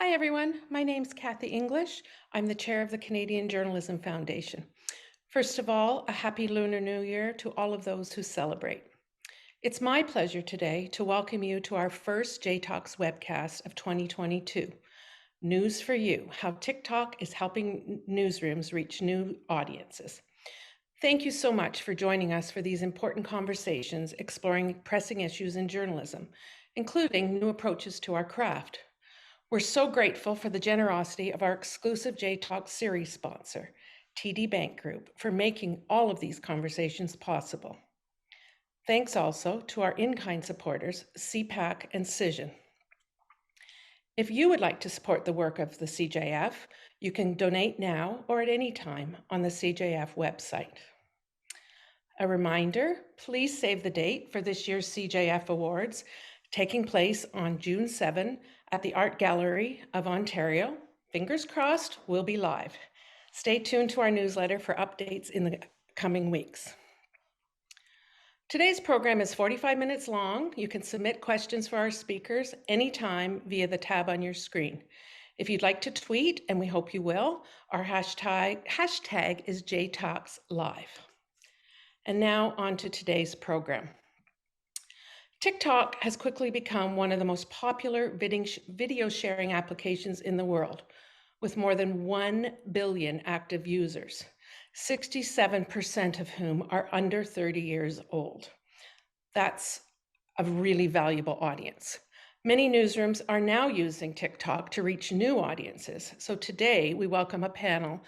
Hi, everyone. My name's Kathy English. I'm the chair of the Canadian Journalism Foundation. First of all, a happy Lunar New Year to all of those who celebrate. It's my pleasure today to welcome you to our first J-Talks webcast of 2022. News for You, how TikTok is helping newsrooms reach new audiences. Thank you so much for joining us for these important conversations exploring pressing issues in journalism, including new approaches to our craft. We're so grateful for the generosity of our exclusive J-Talk series sponsor, TD Bank Group, for making all of these conversations possible. Thanks also to our in-kind supporters, CPAC and Cision. If you would like to support the work of the CJF, you can donate now or at any time on the CJF website. A reminder, please save the date for this year's CJF Awards, taking place on June 7 at the Art Gallery of Ontario. Fingers crossed, we'll be live. Stay tuned to our newsletter for updates in the coming weeks. Today's program is 45 minutes long. You can submit questions for our speakers anytime via the tab on your screen. If you'd like to tweet, and we hope you will, our hashtag is JTalksLive. And now on to today's program. TikTok has quickly become one of the most popular video sharing applications in the world, with more than 1 billion active users, 67% of whom are under 30 years old. That's a really valuable audience. Many newsrooms are now using TikTok to reach new audiences. So today we welcome a panel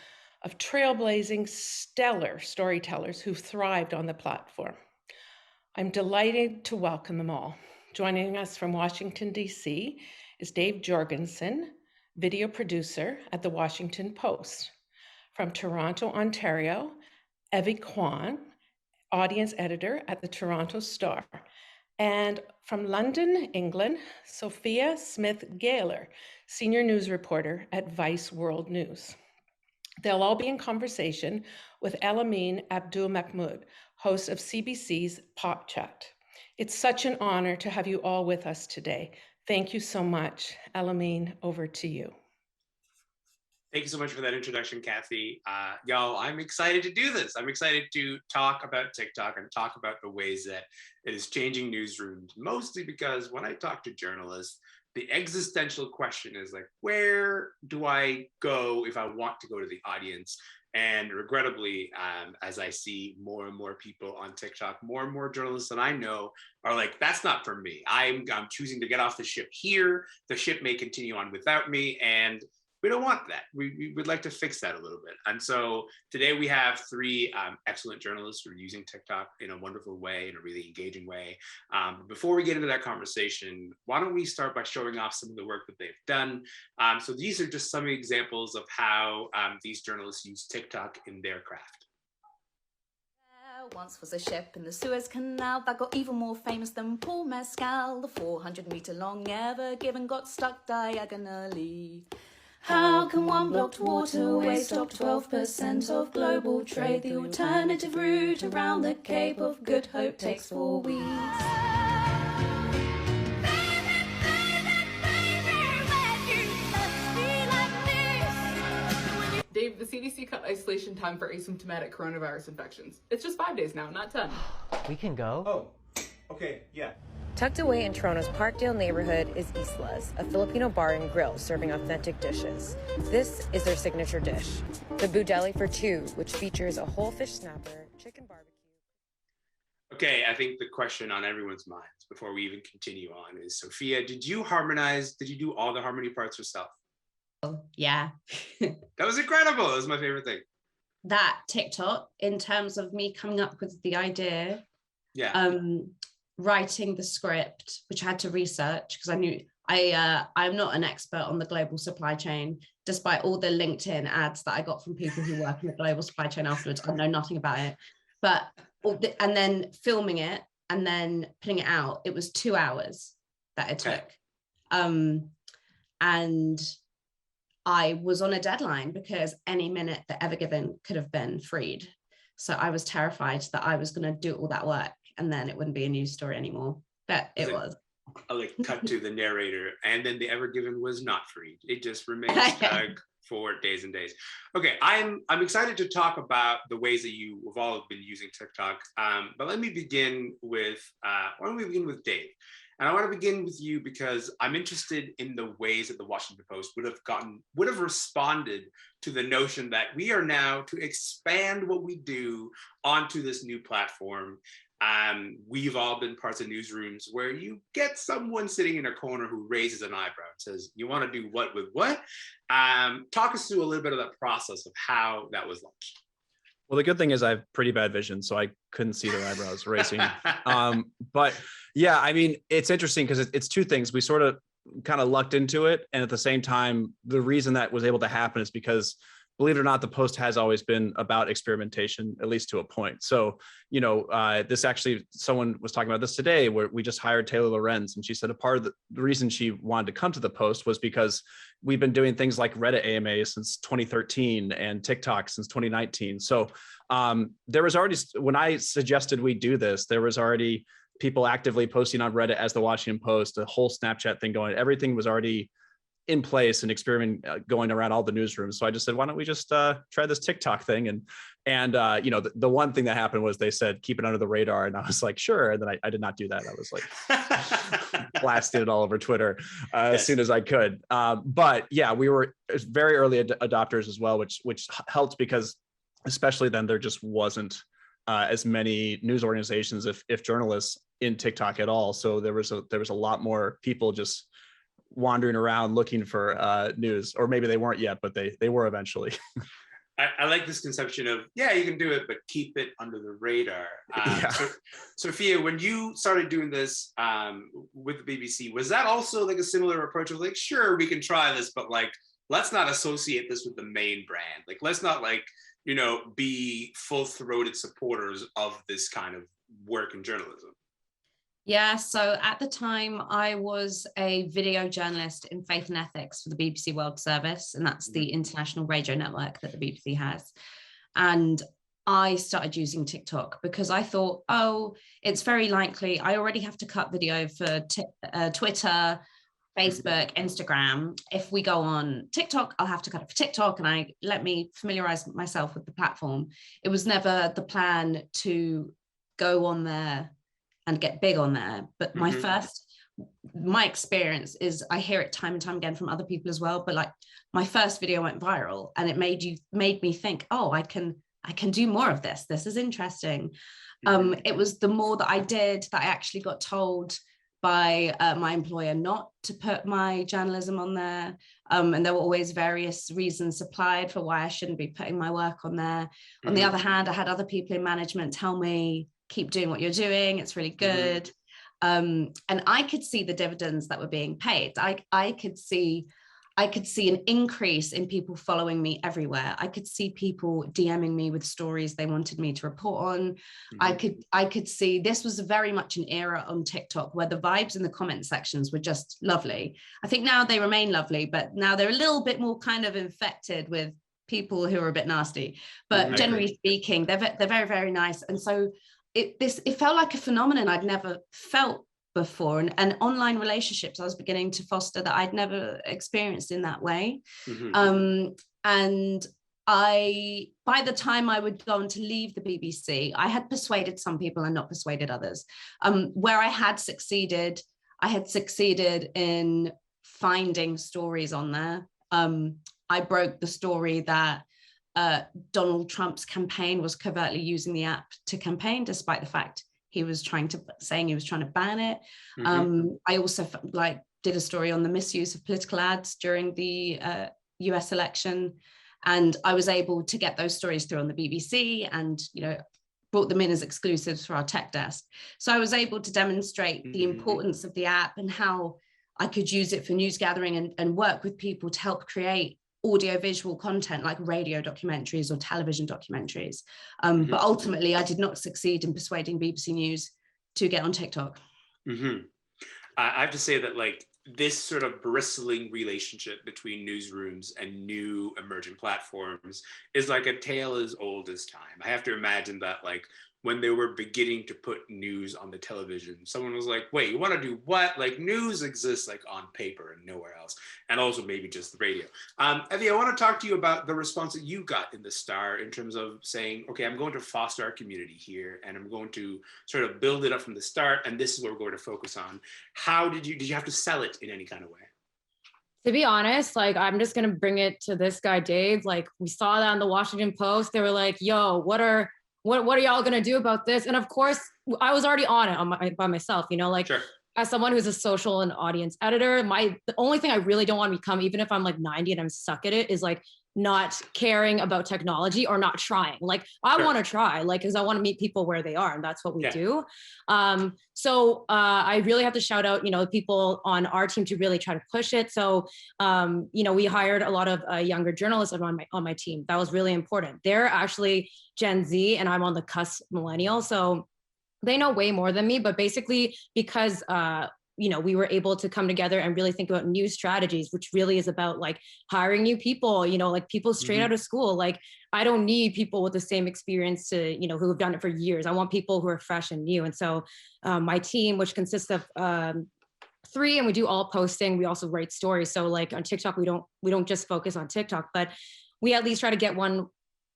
of trailblazing, stellar storytellers who've thrived on the platform. I'm delighted to welcome them all. Joining us from Washington, D.C. is Dave Jorgenson, video producer at The Washington Post. From Toronto, Ontario, Evy Kwong, audience editor at the Toronto Star. And from London, England, Sophia Smith-Gaylor, senior news reporter at Vice World News. They'll all be in conversation with Elamin Abdelmahmoud, host of CBC's Pop Chat. It's such an honor to have you all with us today. Thank you so much. Elamin, over to you. Thank you so much for that introduction, Kathy. Y'all, I'm excited to do this. I'm excited to talk about TikTok and talk about the ways that it is changing newsrooms, mostly because when I talk to journalists, the existential question is like, where do I go if I want to go to the audience? And regrettably, as I see more and more people on TikTok, more and more journalists that I know are like, that's not for me. I'm choosing to get off the ship here. The ship may continue on without me. And we don't want that. We would like to fix that a little bit. And so today we have three excellent journalists who are using TikTok in a wonderful way, in a really engaging way. Before we get into that conversation, why don't we start by showing off some of the work that they've done. So these are just some examples of how these journalists use TikTok in their craft. Once was a ship in the Suez Canal that got even more famous than Paul Mescal. The 400-meter long Ever Given got stuck diagonally. How can one blocked waterway stop 12% of global trade? The alternative route around the Cape of Good Hope takes 4 weeks. Dave, the CDC cut isolation time for asymptomatic coronavirus infections. It's just 5 days now, not 10. We can go? Oh, okay, yeah. Tucked away in Toronto's Parkdale neighborhood is Isla's, a Filipino bar and grill serving authentic dishes. This is their signature dish, the Budeli for Two, which features a whole fish snapper, chicken barbecue. Okay, I think the question on everyone's minds before we even continue on is, Sophia, did you do all the harmony parts yourself? Yeah. That was incredible. That was my favorite thing. That TikTok, in terms of me coming up with the idea, writing the script, which I had to research because I knew I'm not an expert on the global supply chain, despite all the LinkedIn ads that I got from people who work in the global supply chain afterwards. I know nothing about it, and then filming it and then putting it out, it was 2 hours that it took. And I was on a deadline because any minute that Ever Given could have been freed. So I was terrified that I was going to do all that work and then it wouldn't be a news story anymore. But it was. like cut to the narrator, and then the Ever Given was not freed. It just remains stuck for days and days. Okay, I'm excited to talk about the ways that you have all been using TikTok. But let me begin with why don't we begin with Dave? And I want to begin with you because I'm interested in the ways that the Washington Post would have responded to the notion that we are now to expand what we do onto this new platform. We've all been parts of newsrooms where you get someone sitting in a corner who raises an eyebrow and says, "You want to do what with what?" Talk us through a little bit of that process of how that was launched. Well, the good thing is I have pretty bad vision, so I couldn't see their eyebrows raising. But yeah, I mean, it's interesting because it's two things. We sort of kind of lucked into it. And at the same time, the reason that was able to happen is because, believe it or not, the Post has always been about experimentation, at least to a point. So, this actually, someone was talking about this today, where we just hired Taylor Lorenz, and she said a part of the reason she wanted to come to the Post was because we've been doing things like Reddit AMA since 2013 and TikTok since 2019. So there was already, when I suggested we do this, there was already people actively posting on Reddit as the Washington Post, a whole Snapchat thing going. Everything was already in place and experiment going around all the newsrooms. So I just said, why don't we just try this TikTok thing? And the one thing that happened was they said, keep it under the radar. And I was like, sure. And then I did not do that. I was like, blasted it all over Twitter as soon as I could. But yeah, we were very early adopters as well, which helped because especially then there just wasn't as many news organizations, if journalists in TikTok at all. So there was a lot more people just wandering around looking for news, or maybe they weren't yet, but they were eventually. I like this conception of, yeah, you can do it, but keep it under the radar. So, Sophia, when you started doing this with the BBC, was that also like a similar approach of like, sure, we can try this, but like, let's not associate this with the main brand. Like, let's not like, be full-throated supporters of this kind of work in journalism? Yeah, so at the time, I was a video journalist in faith and ethics for the BBC World Service, and that's the international radio network that the BBC has. And I started using TikTok because I thought, oh, it's very likely I already have to cut video for Twitter, Facebook, Instagram. If we go on TikTok, I'll have to cut it for TikTok, and let me familiarize myself with the platform. It was never the plan to go on there and get big on there. But my experience is, I hear it time and time again from other people as well, but like my first video went viral and it made me think, oh, I can do more of this. This is interesting. It was the more that I did that I actually got told by my employer not to put my journalism on there. And there were always various reasons supplied for why I shouldn't be putting my work on there. On the other hand, I had other people in management tell me, keep doing what you're doing, it's really good. And I could see the dividends that were being paid. I could see an increase in people following me everywhere. I could see people DMing me with stories they wanted me to report on. I could see this was very much an era on TikTok where the vibes in the comment sections were just lovely. I think now they remain lovely, but now they're a little bit more kind of infected with people who are a bit nasty. But generally speaking, they're very, very nice. And so it felt like a phenomenon I'd never felt before, and online relationships I was beginning to foster that I'd never experienced in that way. And by the time I would go on to leave the BBC, I had persuaded some people and not persuaded others. Where I had succeeded in finding stories on there. I broke the story that Donald Trump's campaign was covertly using the app to campaign, despite the fact he was trying to ban it. I also did a story on the misuse of political ads during the US election, and I was able to get those stories through on the BBC and brought them in as exclusives for our tech desk. So I was able to demonstrate the importance of the app and how I could use it for news gathering and work with people to help create audio-visual content like radio documentaries or television documentaries. But ultimately, I did not succeed in persuading BBC News to get on TikTok. I have to say that this sort of bristling relationship between newsrooms and new emerging platforms is like a tale as old as time. I have to imagine that when they were beginning to put news on the television. Someone was like, wait, you want to do what? Like, news exists like on paper and nowhere else. And also maybe just the radio. Evie, I want to talk to you about the response that you got in the Star in terms of saying, okay, I'm going to foster our community here and I'm going to sort of build it up from the start. And this is what we're going to focus on. How did you have to sell it in any kind of way? To be honest, like, I'm just going to bring it to this guy, Dave. Like, we saw that on the Washington Post. They were like, yo, what are y'all going to do about this? And of course, I was already on it by myself, you know, like, sure. As someone who's a social and audience editor, the only thing I really don't want to become, even if I'm like 90 and I'm stuck at it, is like not caring about technology or not trying. Like, I want to try, like, because I want to meet people where they are, and that's what we do. So I really have to shout out, you know, people on our team to really try to push it. So, you know, we hired a lot of younger journalists on my team. That was really important. They're actually Gen Z, and I'm on the cusp millennial, so they know way more than me. But basically, because you know, we were able to come together and really think about new strategies, which really is about like hiring new people, you know, like people straight out of school. Like, I don't need people with the same experience to, you know, who have done it for years. I want people who are fresh and new. And so my team, which consists of 3, and we do all posting, we also write stories. So like on TikTok, we don't just focus on TikTok, but we at least try to get one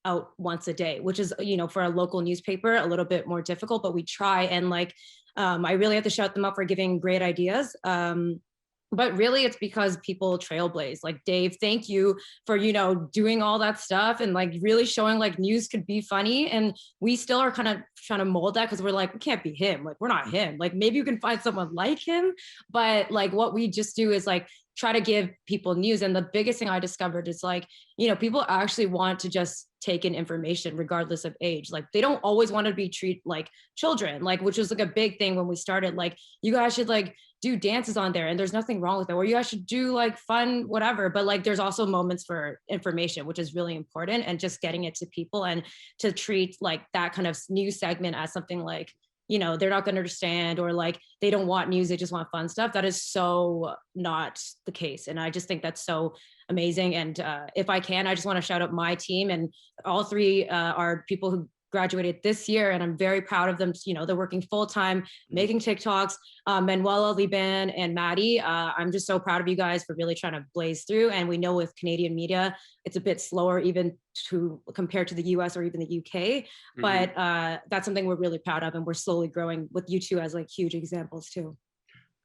out once a day, which is, you know, for a local newspaper, a little bit more difficult, but we try. And like, I really have to shout them out for giving great ideas. But really it's because people trailblaze. Like, Dave, thank you for, you know, doing all that stuff and like really showing like news could be funny. And we still are kind of trying to mold that, because we're like, we can't be him. Like, we're not him. Like, maybe you can find someone like him. But like, what we just do is like try to give people news. And the biggest thing I discovered is like, you know, people actually want to just take in information regardless of age. Like, they don't always want to be treated like children, like, which was like a big thing when we started. Like, you guys should like do dances on there, and there's nothing wrong with it, or you guys should do like fun whatever. But like, there's also moments for information, which is really important, and just getting it to people, and to treat like that kind of news segment as something like, you know, they're not going to understand, or like they don't want news, they just want fun stuff. That is so not the case. And I just think that's so amazing. And if I can, I just want to shout out my team, and all 3 are people who graduated this year, and I'm very proud of them. You know, they're working full-time, making TikToks. Manuela, Liban, and Maddie, I'm just so proud of you guys for really trying to blaze through. And we know with Canadian media, it's a bit slower even compared to the US or even the UK, but that's something we're really proud of, and we're slowly growing with you two as like huge examples too.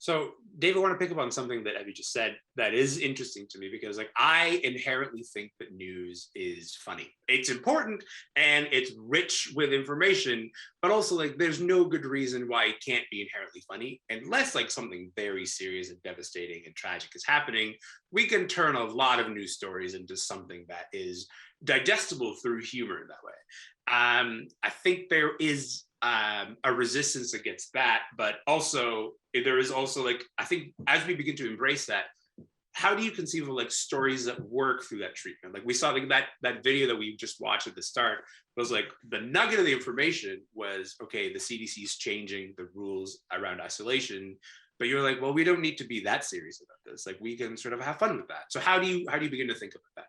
So, Dave, I want to pick up on something that Evie just said that is interesting to me, because like, I inherently think that news is funny. It's important and it's rich with information, but also like, there's no good reason why it can't be inherently funny, unless like something very serious and devastating and tragic is happening. We can turn a lot of news stories into something that is digestible through humor in that way. I think there is a resistance against that, but also there is also like, I think as we begin to embrace that, how do you conceive of like stories that work through that treatment? Like, we saw like that video that we just watched at the start was like, the nugget of the information was, okay, the CDC is changing the rules around isolation, but you're like, well, we don't need to be that serious about this. Like, we can sort of have fun with that. So how do you begin to think about that?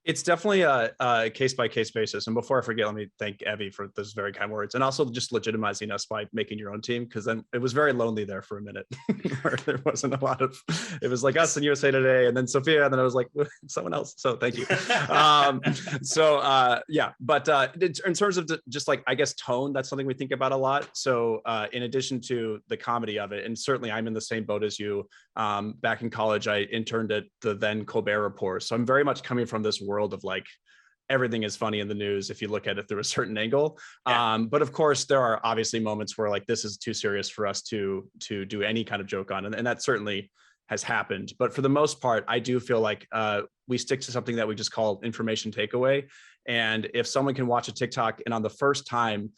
It's definitely a case-by-case basis. And before I forget, let me thank Evie for those very kind words, and also just legitimizing us by making your own team, because then it was very lonely there for a minute where there wasn't a lot of, it was like us and USA Today, and then Sophia, and then I was like, someone else. So thank you. Yeah, but in terms of just like, I guess, tone, that's something we think about a lot. So in addition to the comedy of it, and certainly I'm in the same boat as you, back in college, I interned at the then Colbert Report. So I'm very much coming from this world of like, everything is funny in the news if you look at it through a certain angle. Yeah. But of course, there are obviously moments where like, this is too serious for us to do any kind of joke on. And that certainly has happened. But for the most part, I do feel like we stick to something that we just call information takeaway. And if someone can watch a TikTok and on the first time,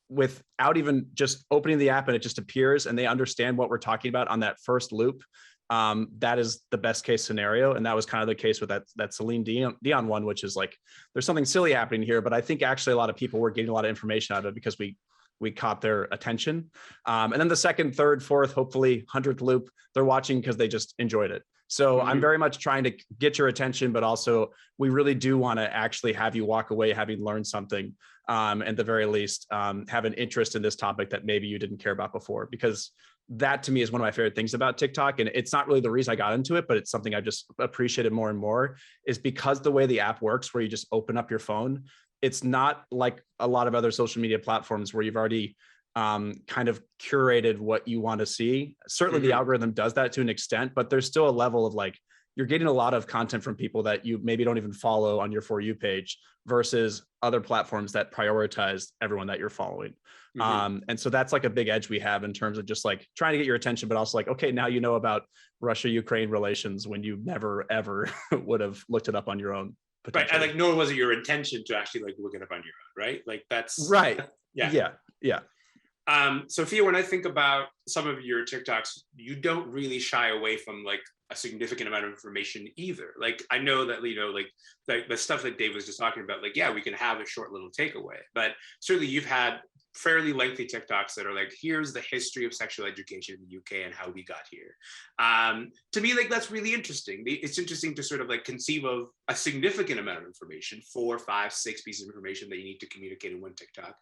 without even just opening the app and it just appears and they understand what we're talking about on that first loop, that is the best case scenario. And that was kind of the case with that Celine Dion one, which is like, there's something silly happening here, but I think actually a lot of people were getting a lot of information out of it because we we caught their attention. And then the second, third, fourth, hopefully 100th loop, they're watching because they just enjoyed it. So I'm very much trying to get your attention, but also we really do want to actually have you walk away having learned something, at the very least, have an interest in this topic that maybe you didn't care about before, because that to me is one of my favorite things about TikTok. And it's not really the reason I got into it, but it's something I've just appreciated more and more, is because the way the app works, where you just open up your phone, it's not like a lot of other social media platforms where you've already kind of curated what you want to see. Certainly the algorithm does that to an extent, but there's still a level of like, you're getting a lot of content from people that you maybe don't even follow on your For You page versus other platforms that prioritize everyone that you're following. And so that's like a big edge we have in terms of just like trying to get your attention, but also like, okay, now you know about Russia-Ukraine relations when you never, ever would have looked it up on your own. Right. And like, nor was it your intention to actually like look it up on your own, right? Like that's right. Yeah. Yeah. Sophia, when I think about some of your TikToks, you don't really shy away from like a significant amount of information either. Like I know that, you know, like the stuff that Dave was just talking about, like, yeah, we can have a short little takeaway, but certainly you've had fairly lengthy TikToks that are like, here's the history of sexual education in the UK and how we got here. To me, like, that's really interesting. It's interesting to sort of like conceive of a significant amount of information, 4, 5, 6 pieces of information that you need to communicate in one TikTok,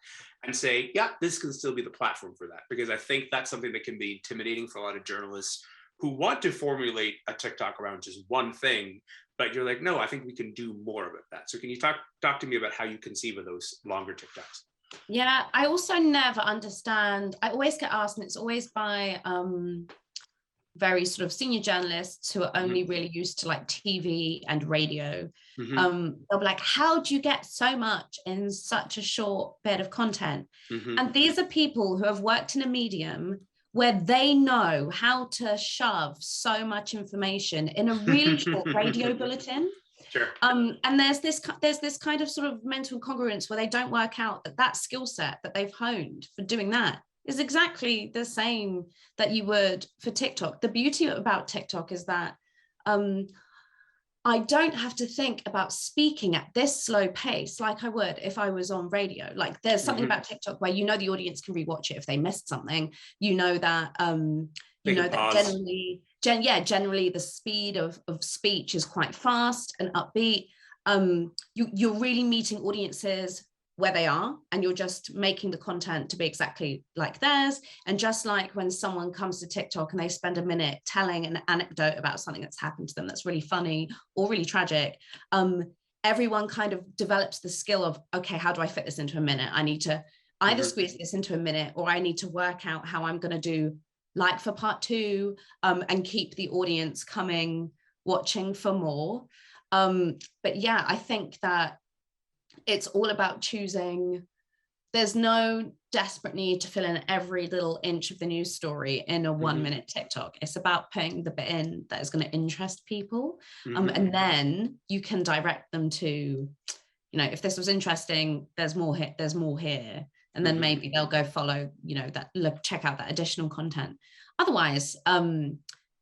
and say, yeah, this can still be the platform for that. Because I think that's something that can be intimidating for a lot of journalists who want to formulate a TikTok around just one thing, but you're like, no, I think we can do more about that. So can you talk to me about how you conceive of those longer TikToks? Yeah, I also never understand. I always get asked, and it's always by very sort of senior journalists who are only really used to like TV and radio. They'll be like, how do you get so much in such a short bit of content? And these are people who have worked in a medium where they know how to shove so much information in a really short radio bulletin. Sure. And there's this kind of sort of mental congruence where they don't work out that skill set that they've honed for doing that is exactly the same that you would for TikTok. The beauty about TikTok is that I don't have to think about speaking at this slow pace like I would if I was on radio. Like there's something about TikTok where you know the audience can rewatch it if they missed something. You know that generally the speed of speech is quite fast and upbeat. You're really meeting audiences where they are, and you're just making the content to be exactly like theirs. And just like when someone comes to TikTok and they spend a minute telling an anecdote about something that's happened to them that's really funny or really tragic, everyone kind of develops the skill of, okay, how do I fit this into a minute? I need to either squeeze this into a minute, or I need to work out how I'm going to do like for part 2, and keep the audience coming, watching for more. But yeah, I think that it's all about choosing. There's no desperate need to fill in every little inch of the news story in a 1-minute TikTok. It's about putting the bit in that is going to interest people. And then you can direct them to, you know, if this was interesting, there's more here. And then maybe they'll go follow, you know, check out that additional content. Otherwise,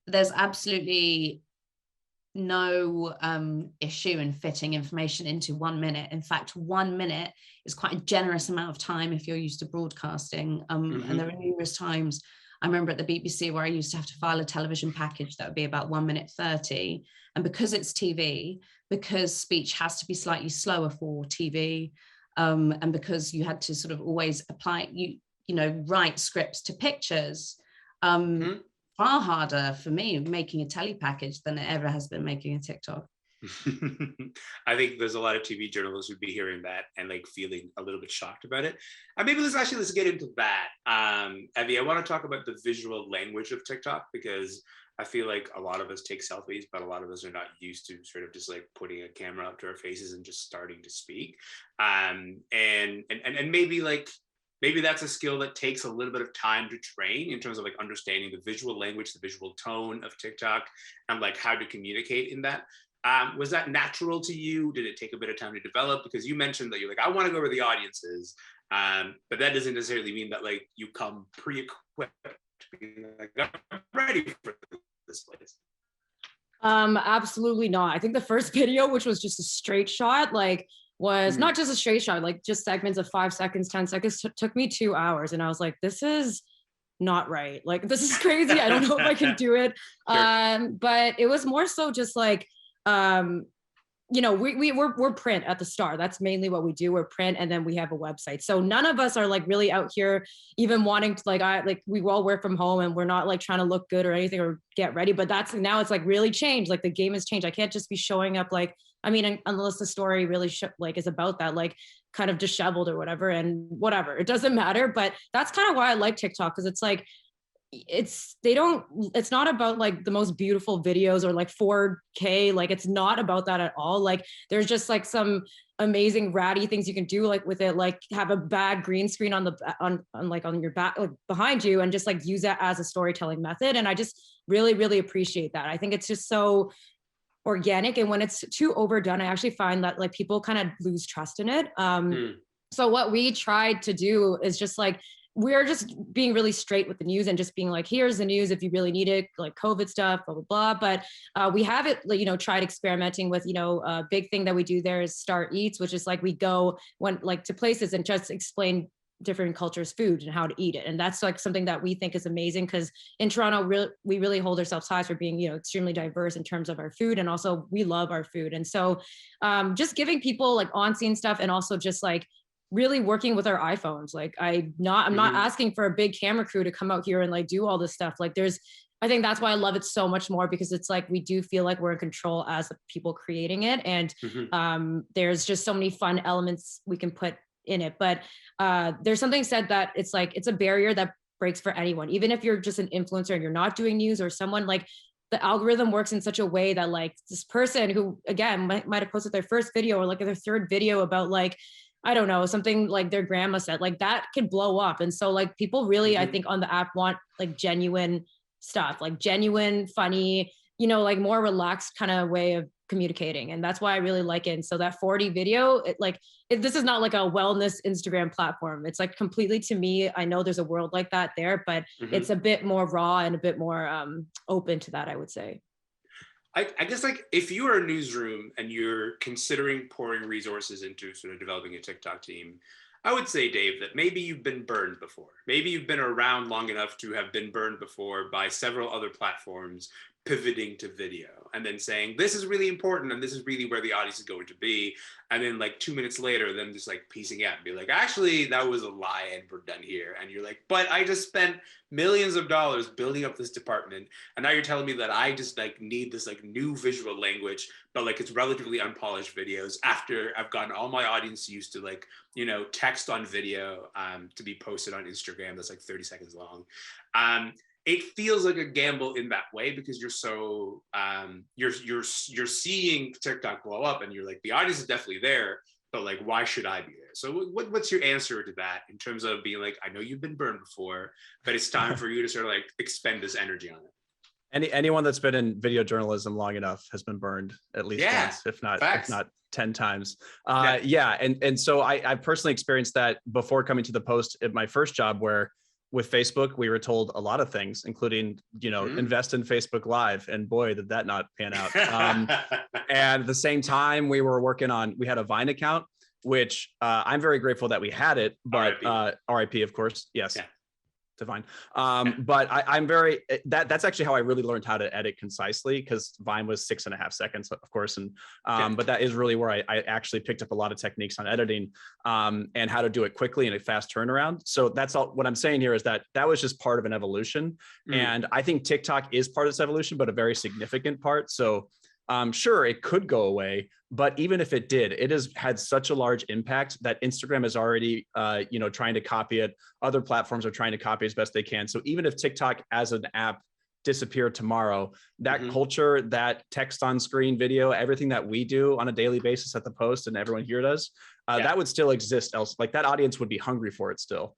there's absolutely no issue in fitting information into 1 minute. In fact, 1 minute is quite a generous amount of time if you're used to broadcasting. And there are numerous times, I remember at the BBC where I used to have to file a television package that would be about 1:30. And because it's TV, because speech has to be slightly slower for TV, and because you had to sort of always apply, you know, write scripts to pictures, far harder for me making a telly package than it ever has been making a TikTok. I think there's a lot of TV journalists who'd be hearing that and like feeling a little bit shocked about it. And maybe let's get into that. Evie, I want to talk about the visual language of TikTok, because I feel like a lot of us take selfies, but a lot of us are not used to sort of just like putting a camera up to our faces and just starting to speak. And maybe that's a skill that takes a little bit of time to train in terms of like understanding the visual language, the visual tone of TikTok, and like how to communicate in that. Was that natural to you? Did it take a bit of time to develop? Because you mentioned that you're like, I want to go where the audience is, but that doesn't necessarily mean that like you come pre-equipped, like, I'm ready for this place. Absolutely not. I think the first video, which was just a straight shot, like was not just a straight shot, like just segments of 5 seconds, 10 seconds, took me 2 hours. And I was like, this is not right. Like, this is crazy. I don't know if I can do it. Sure. But it was more so just like, you know, we're print at the Star. That's mainly what we do. We're print, and then we have a website. So none of us are like really out here even wanting to like we all work from home, and we're not like trying to look good or anything or get ready. But that's now it's like really changed. Like the game has changed. I can't just be showing up like, I mean, unless the story really like is about that, like kind of disheveled or whatever, and whatever, it doesn't matter. But that's kind of why I like TikTok, because it's like, it's not about like the most beautiful videos or like 4K. Like it's not about that at all. Like there's just like some amazing ratty things you can do like with it, like have a bad green screen on your back, like behind you, and just like use that as a storytelling method. And I just really appreciate that. I think it's just so organic, and when it's too overdone, I actually find that like people kind of lose trust in it. So what we tried to do is just like, we're just being really straight with the news and just being like, here's the news if you really need it, like COVID stuff, blah, blah, blah. But we haven't, you know, tried experimenting with, you know, a big thing that we do there is Star Eats, which is like we go to places and just explain different cultures' food and how to eat it. And that's like something that we think is amazing, because in Toronto, we really hold ourselves high for being, you know, extremely diverse in terms of our food. And also we love our food. And so just giving people like on-scene stuff, and also just like really working with our iPhones. Like I'm not asking for a big camera crew to come out here and like do all this stuff. Like I think that's why I love it so much more, because it's like, we do feel like we're in control as the people creating it. And there's just so many fun elements we can put in it. But there's something said that it's like, it's a barrier that breaks for anyone. Even if you're just an influencer and you're not doing news, or someone like, the algorithm works in such a way that like this person who again might have posted their first video or like their third video about like, I don't know, something like their grandma said, like that could blow up. And so like people really, I think on the app want like genuine stuff, like genuine, funny, you know, like more relaxed kind of way of communicating. And that's why I really like it. And so that 40 video, this is not like a wellness Instagram platform. It's like completely, to me, I know there's a world like that there, but it's a bit more raw and a bit more open to that, I would say. I guess like if you are a newsroom and you're considering pouring resources into sort of developing a TikTok team, I would say, Dave, that maybe you've been burned before. Maybe you've been around long enough to have been burned before by several other platforms pivoting to video and then saying, this is really important and this is really where the audience is going to be. And then like 2 minutes later, them just like piecing out and be like, actually, that was a lie and we're done here. And you're like, but I just spent millions of dollars building up this department. And now you're telling me that I just like need this like new visual language, but like it's relatively unpolished videos after I've gotten all my audience used to like, you know, text on video to be posted on Instagram that's like 30 seconds long. It feels like a gamble in that way, because you're so you're seeing TikTok blow up and you're like, the audience is definitely there, but like, why should I be there? So what's your answer to that in terms of being like, I know you've been burned before, but it's time for you to sort of like expend this energy on it? Anyone that's been in video journalism long enough has been burned at least once, if not 10 times. And so I personally experienced that before coming to the Post at my first job, where with Facebook, we were told a lot of things, including, you know, invest in Facebook Live. And boy, did that not pan out. And at the same time, we had a Vine account, which I'm very grateful that we had it, but RIP, of course. Yes. Yeah. Vine. But I'm very, that's actually how I really learned how to edit concisely, because Vine was 6.5 seconds, of course. And, but that is really where I actually picked up a lot of techniques on editing and how to do it quickly in a fast turnaround. So that's all what I'm saying here, is that was just part of an evolution. And I think TikTok is part of this evolution, but a very significant part. So sure, it could go away, but even if it did, it has had such a large impact that Instagram is already, you know, trying to copy it. Other platforms are trying to copy as best they can. So even if TikTok as an app disappeared tomorrow, that culture, that text on screen video, everything that we do on a daily basis at the Post and everyone here does, that would still exist. Else, like that audience would be hungry for it still.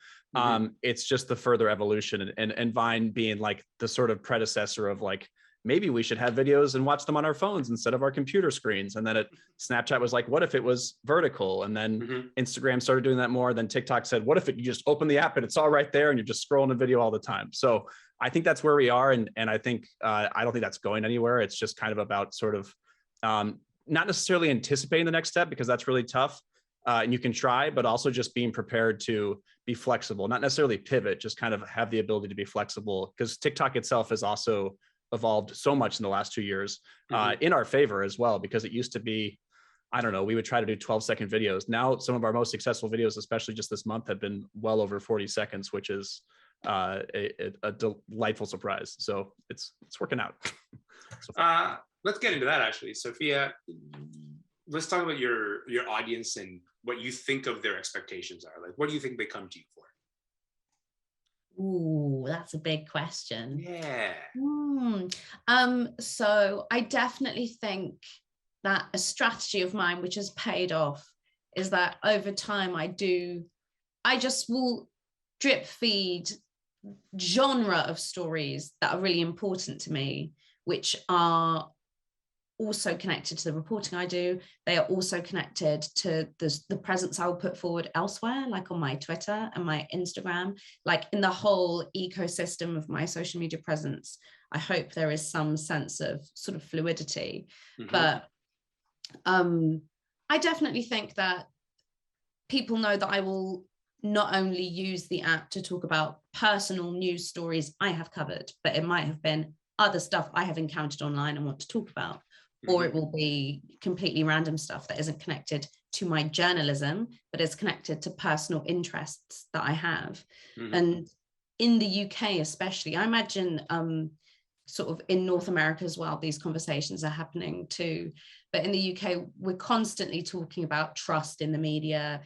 It's just the further evolution, and Vine being like the sort of predecessor of like, maybe we should have videos and watch them on our phones instead of our computer screens. And then Snapchat was like, what if it was vertical? And then Instagram started doing that more. Then TikTok said, what if you just open the app and it's all right there and you're just scrolling a video all the time? So I think that's where we are. And I think, I don't think that's going anywhere. It's just kind of about sort of not necessarily anticipating the next step, because that's really tough, And you can try, but also just being prepared to be flexible, not necessarily pivot, just kind of have the ability to be flexible, because TikTok itself has also evolved so much in the last 2 years in our favor as well, because it used to be, I don't know, we would try to do 12-second videos. Now, some of our most successful videos, especially just this month, have been well over 40 seconds, which is a delightful surprise. So it's working out. Let's get into that, actually. Sophia, let's talk about your audience and what you think of their expectations are. Like, what do you think they come to you for? Ooh, that's a big question. Yeah. So I definitely think that a strategy of mine, which has paid off, is that over time I just will drip feed genre of stories that are really important to me, which are also connected to the reporting I do. They are also connected to the presence I'll put forward elsewhere, like on my Twitter and my Instagram, like in the whole ecosystem of my social media presence. I hope there is some sense of sort of fluidity. But I definitely think that people know that I will not only use the app to talk about personal news stories I have covered, but it might have been other stuff I have encountered online and want to talk about. Or it will be completely random stuff that isn't connected to my journalism, but is connected to personal interests that I have. And in the UK especially, I imagine sort of in North America as well, these conversations are happening too. But in the UK, we're constantly talking about trust in the media.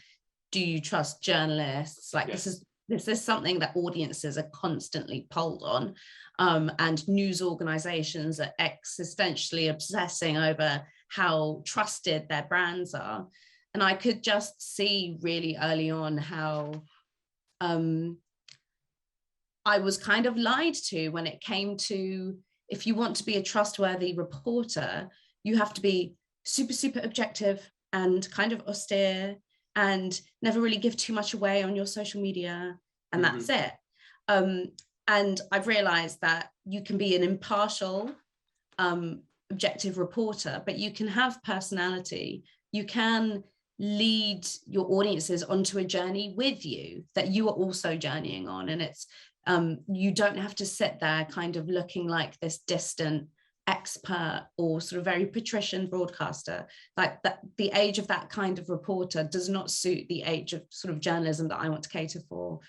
Do you trust journalists? Like, this is something that audiences are constantly polled on. And news organizations are existentially obsessing over how trusted their brands are. And I could just see really early on how I was kind of lied to when it came to, if you want to be a trustworthy reporter, you have to be super, super objective and kind of austere and never really give too much away on your social media. And that's it. And I've realized that you can be an impartial, objective reporter, but you can have personality. You can lead your audiences onto a journey with you that you are also journeying on. And it's, you don't have to sit there kind of looking like this distant expert or sort of very patrician broadcaster. Like that, the age of that kind of reporter does not suit the age of sort of journalism that I want to cater for.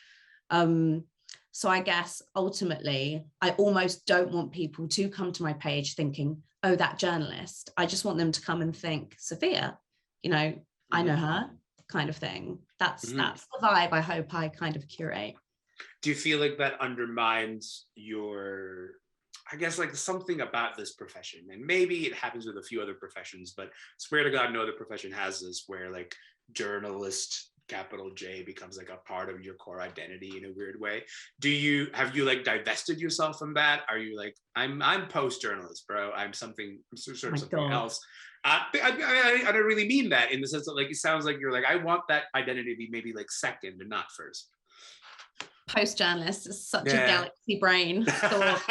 So I guess ultimately, I almost don't want people to come to my page thinking, oh, that journalist. I just want them to come and think, Sophia, you know, I know her, kind of thing. That's the vibe I hope I kind of curate. Do you feel like that undermines your, I guess, like something about this profession? And maybe it happens with a few other professions, but swear to God, no other profession has this, where like journalist, capital J, becomes like a part of your core identity in a weird way. Have you like divested yourself from that? Are you like, I'm post-journalist, bro. I'm something else. I don't really mean that in the sense that, like, it sounds like you're like, I want that identity to be maybe like second and not first. Post-journalist is such a galaxy brain thought.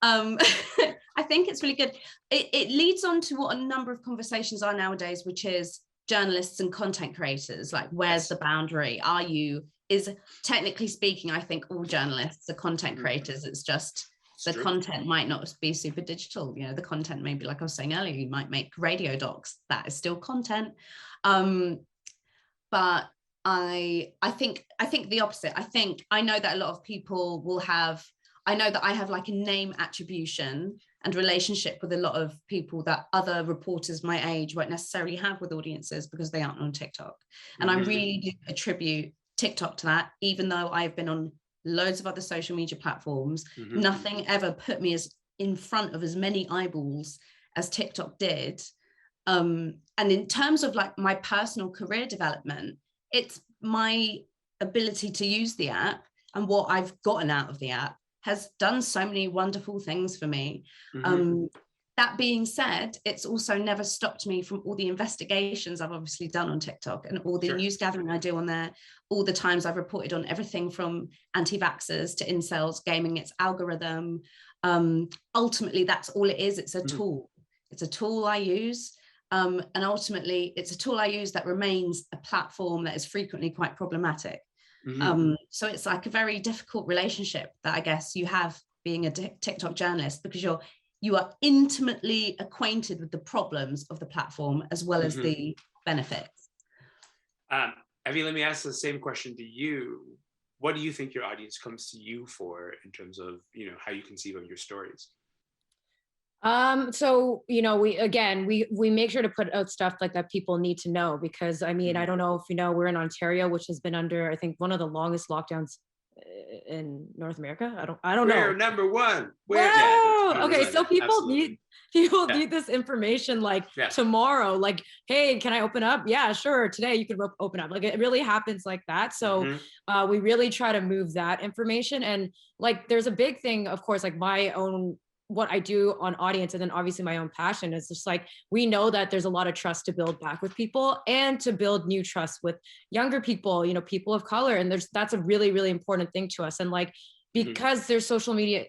I think it's really good. It leads on to what a number of conversations are nowadays, which is journalists and content creators. Like, where's the boundary? Is technically speaking, I think all journalists are content creators. It's just the content might not be super digital. You know, the content maybe, like I was saying earlier, you might make radio docs. That is still content. But I think the opposite. I know that a lot of people will have, I know that I have like a name attribution and relationship with a lot of people that other reporters my age won't necessarily have with audiences because they aren't on TikTok. And I really do attribute TikTok to that, even though I've been on loads of other social media platforms. Nothing ever put me as in front of as many eyeballs as TikTok did. And in terms of like my personal career development, it's my ability to use the app and what I've gotten out of the app has done so many wonderful things for me. That being said, it's also never stopped me from all the investigations I've obviously done on TikTok and all the news gathering I do on there, all the times I've reported on everything from anti-vaxxers to incels gaming its algorithm. Ultimately, that's all it is. It's a tool. It's a tool I use. And ultimately, it's a tool I use that remains a platform that is frequently quite problematic. So it's like a very difficult relationship that I guess you have being a TikTok journalist, because you are intimately acquainted with the problems of the platform as well as the benefits. Evie, let me ask the same question to you. What do you think your audience comes to you for in terms of, how you conceive of your stories? So, we make sure to put out stuff like that people need to know, because I mean, I don't know if you know, we're in Ontario, which has been under, I think, one of the longest lockdowns in North America. I don't know. We're number one. Okay, so people need this information tomorrow. Like, hey, can I open up? Yeah, sure. Today you could open up. Like, it really happens like that. So we really try to move that information. And like, there's a big thing, of course, like my own, what I do on audience, and then obviously my own passion is just like, we know that there's a lot of trust to build back with people and to build new trust with younger people, people of color. And that's a really, really important thing to us. And like, because there's social media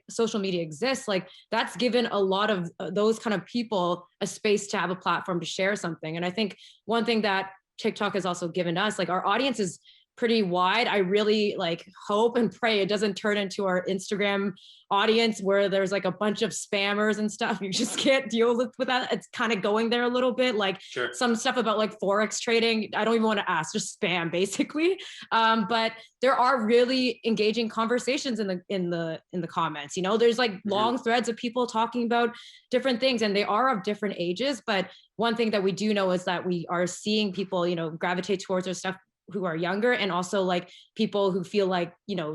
exists, like that's given a lot of those kind of people a space to have a platform to share something. And I think one thing that TikTok has also given us, like our audience is pretty wide. I really like hope and pray it doesn't turn into our Instagram audience where there's like a bunch of spammers and stuff. You just can't deal with that. It's kind of going there a little bit, like some stuff about like Forex trading. I don't even want to ask, just spam basically. But there are really engaging conversations in the comments. There's like long threads of people talking about different things, and they are of different ages. But one thing that we do know is that we are seeing people, gravitate towards our stuff who are younger, and also like people who feel like,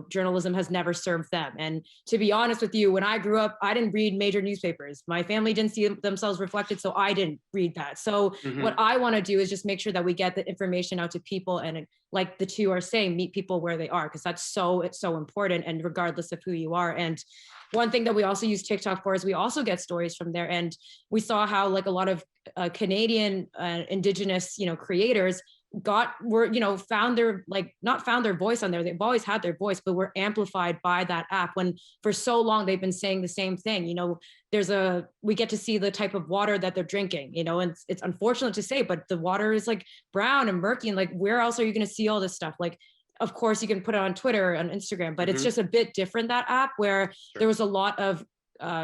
journalism has never served them. And to be honest with you, when I grew up, I didn't read major newspapers. My family didn't see themselves reflected, so I didn't read that. So what I want to do is just make sure that we get the information out to people, and like the two are saying, meet people where they are, because it's so important, and regardless of who you are. And one thing that we also use TikTok for is we also get stories from there. And we saw how like a lot of Canadian Indigenous, creators found their, like, not found their voice on there. They've always had their voice, but were amplified by that app, when for so long they've been saying the same thing. We get to see the type of water that they're drinking, and it's unfortunate to say, but the water is like brown and murky, and like, where else are you going to see all this stuff? Like, of course you can put it on Twitter, on Instagram, but it's just a bit different, that app, where there was a lot of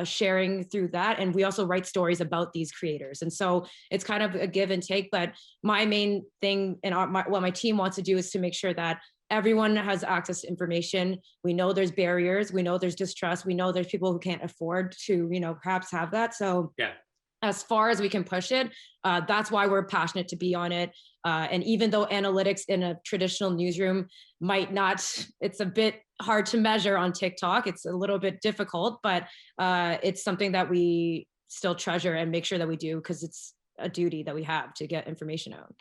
sharing through that. And we also write stories about these creators. And so it's kind of a give and take. But my main thing and what my team wants to do is to make sure that everyone has access to information. We know there's barriers. We know there's distrust. We know there's people who can't afford to, perhaps have that. So as far as we can push it, that's why we're passionate to be on it. And even though analytics in a traditional newsroom might not, it's a bit hard to measure on TikTok. It's a little bit difficult, but it's something that we still treasure and make sure that we do, because it's a duty that we have to get information out.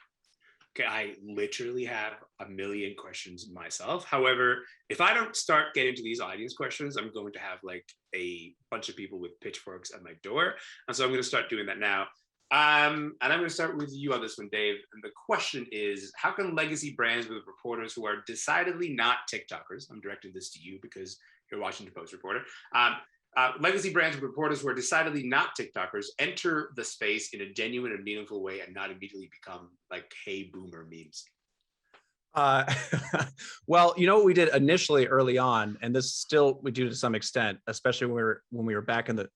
Okay, I literally have a million questions myself. However, if I don't start getting to these audience questions, I'm going to have like a bunch of people with pitchforks at my door. And so I'm going to start doing that now. And I'm going to start with you on this one, Dave. And the question is, how can legacy brands with reporters who are decidedly not TikTokers, I'm directing this to you because you're a Washington Post reporter, legacy brands with reporters who are decidedly not TikTokers enter the space in a genuine and meaningful way and not immediately become like, hey, boomer memes? Well, what we did initially early on, and this still we do to some extent, especially when we were back in the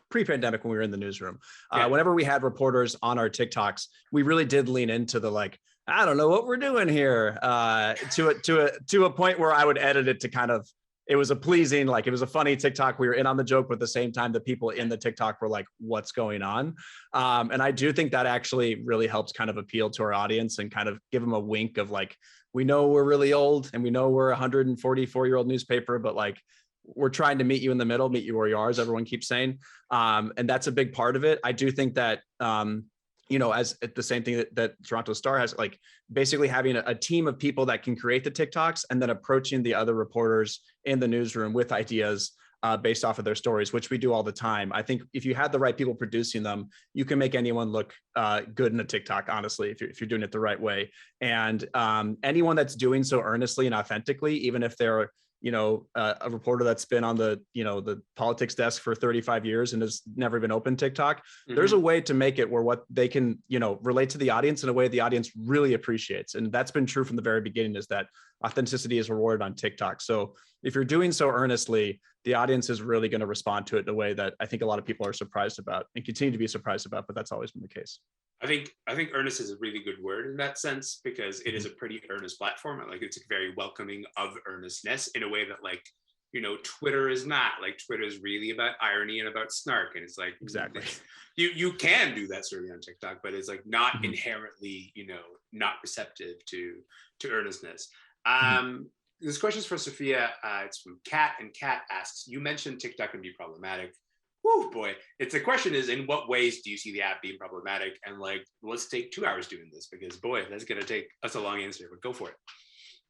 pre-pandemic, when we were in the newsroom, whenever we had reporters on our TikToks, we really did lean into the, like, I don't know what we're doing here, to a point where I would edit it to kind of, it was a pleasing, like, it was a funny TikTok. We were in on the joke, but at the same time, the people in the TikTok were like, what's going on? And I do think that actually really helps kind of appeal to our audience and kind of give them a wink of like, we know we're really old and we know we're a 144-year-old newspaper, but like, we're trying to meet you in the middle, meet you where you are, as everyone keeps saying. And that's a big part of it. I do think that, as the same thing that Toronto Star has, like basically having a team of people that can create the TikToks and then approaching the other reporters in the newsroom with ideas based off of their stories, which we do all the time. I think if you had the right people producing them, you can make anyone look good in a TikTok, honestly, if you're doing it the right way. And anyone that's doing so earnestly and authentically, even if they're a reporter that's been on the politics desk for 35 years and has never even opened TikTok. There's a way to make it where what they can, relate to the audience in a way the audience really appreciates. And that's been true from the very beginning, is that authenticity is rewarded on TikTok. So if you're doing so earnestly, the audience is really going to respond to it in a way that I think a lot of people are surprised about and continue to be surprised about, but that's always been the case. I think earnest is a really good word in that sense, because it is a pretty earnest platform. And like, it's very welcoming of earnestness in a way that, like, Twitter is not. Like, Twitter is really about irony and about snark. And it's like, exactly, you can do that certainly on TikTok, but it's like not inherently, not receptive to earnestness. This question is for Sophia. It's from Kat, and Kat asks, you mentioned TikTok can be problematic. Whoa, boy. The question is, in what ways do you see the app being problematic? And like, let's take 2 hours doing this, because boy, that's going to take us a long answer, but go for it.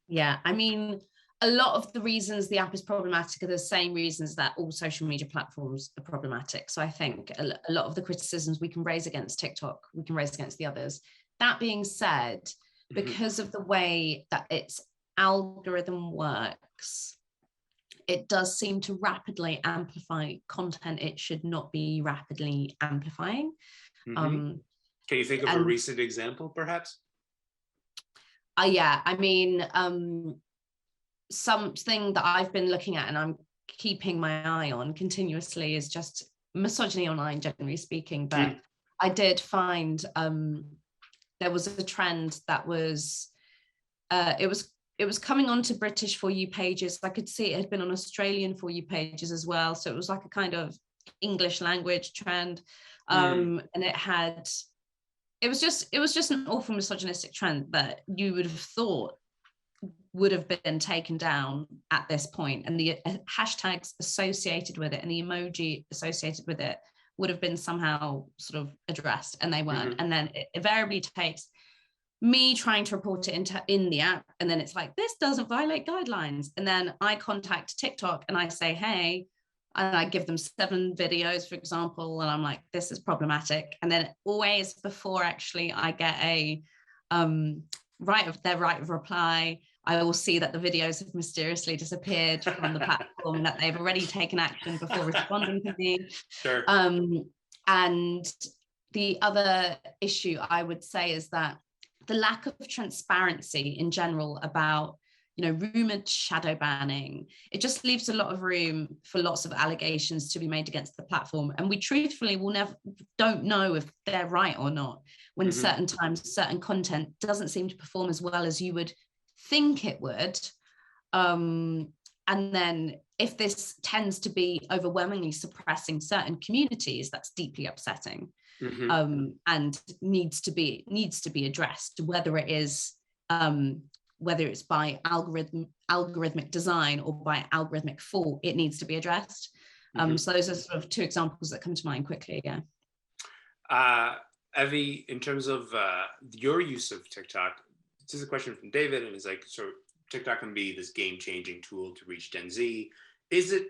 Yeah, I mean, a lot of the reasons the app is problematic are the same reasons that all social media platforms are problematic. So I think a lot of the criticisms we can raise against TikTok, we can raise against the others. That being said, because of the way that its algorithm works, it does seem to rapidly amplify content it should not be rapidly amplifying. Can you think of a recent example, perhaps? Yeah, I mean, something that I've been looking at and I'm keeping my eye on continuously is just misogyny online, generally speaking. But I did find there was a trend that was, it was coming onto British ForYou pages. I could see it had been on Australian ForYou pages as well. So it was like a kind of English language trend. And it was just an awful misogynistic trend that you would have thought would have been taken down at this point, and the hashtags associated with it and the emoji associated with it would have been somehow sort of addressed, and they weren't. And then it invariably takes me trying to report it in the app, and then it's like, this doesn't violate guidelines, and then I contact TikTok and I say, hey, and I give them 7 videos, for example, and I'm like, this is problematic. And then always before actually I get a right of reply, I will see that the videos have mysteriously disappeared from the platform and that they've already taken action before responding to me. Sure. And the other issue I would say is that the lack of transparency in general about, rumored shadow banning, it just leaves a lot of room for lots of allegations to be made against the platform. And we truthfully don't know if they're right or not, when certain times, certain content doesn't seem to perform as well as you would think it would. And then if this tends to be overwhelmingly suppressing certain communities, that's deeply upsetting. And needs to be addressed, whether it's by algorithmic design or by algorithmic fault, it needs to be addressed. So those are sort of 2 examples that come to mind quickly. Yeah. Evie, in terms of your use of TikTok, this is a question from David, and it's like, so TikTok can be this game-changing tool to reach Gen Z. Is it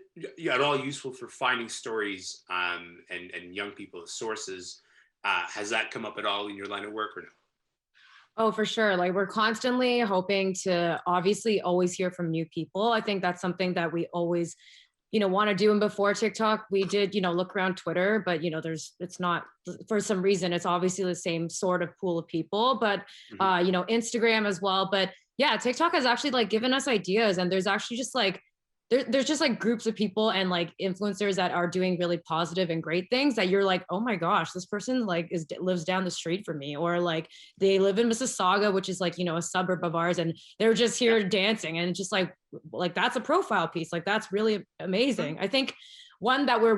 at all useful for finding stories and young people as sources? Has that come up at all in your line of work or no? Oh, for sure. Like, we're constantly hoping to obviously always hear from new people. I think that's something that we always, want to do. And before TikTok, we did, look around Twitter, but, it's not, for some reason, it's obviously the same sort of pool of people, but, Instagram as well. But yeah, TikTok has actually like given us ideas, and there's actually just like, there's just like groups of people and like influencers that are doing really positive and great things that you're like, oh my gosh, this person like lives down the street from me, or like they live in Mississauga, which is like, a suburb of ours, and they're just here dancing, and it's just like that's a profile piece. Like, that's really amazing. I think one that we're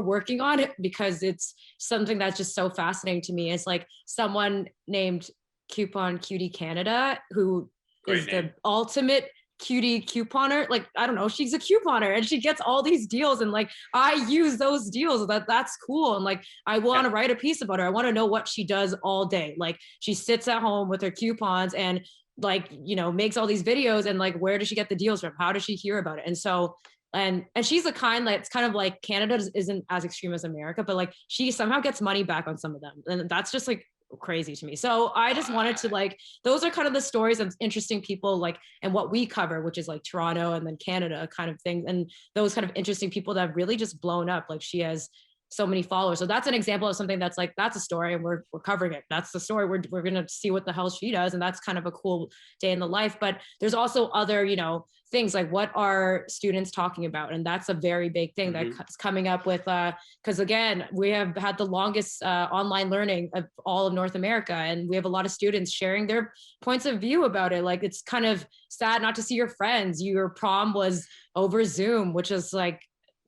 working on it, because it's something that's just so fascinating to me, is like someone named Coupon Cutie Canada, who is the ultimate cutie couponer. Like, I don't know, she's a couponer and she gets all these deals, and like I use those deals. That's cool, and like I want to write a piece about her. I want to know what she does all day. Like, she sits at home with her coupons and like, makes all these videos, and like, where does she get the deals from? How does she hear about it? And so and she's the kind that's kind of like, Canada isn't as extreme as America, but like she somehow gets money back on some of them, and that's just like crazy to me. So I just wanted to like, those are kind of the stories of interesting people, like, and what we cover, which is like Toronto and then Canada kind of thing. And those kind of interesting people that have really just blown up. Like she has so many followers. So that's an example of something that's like, that's a story and we're covering it. That's the story. We're going to see what the hell she does. And that's kind of a cool day in the life. But there's also other, you know, things like what are students talking about? And that's a very big thing that's coming up with, because again, we have had the longest online learning of all of North America. And we have a lot of students sharing their points of view about it. Like, it's kind of sad not to see your friends. Your prom was over Zoom, which is like,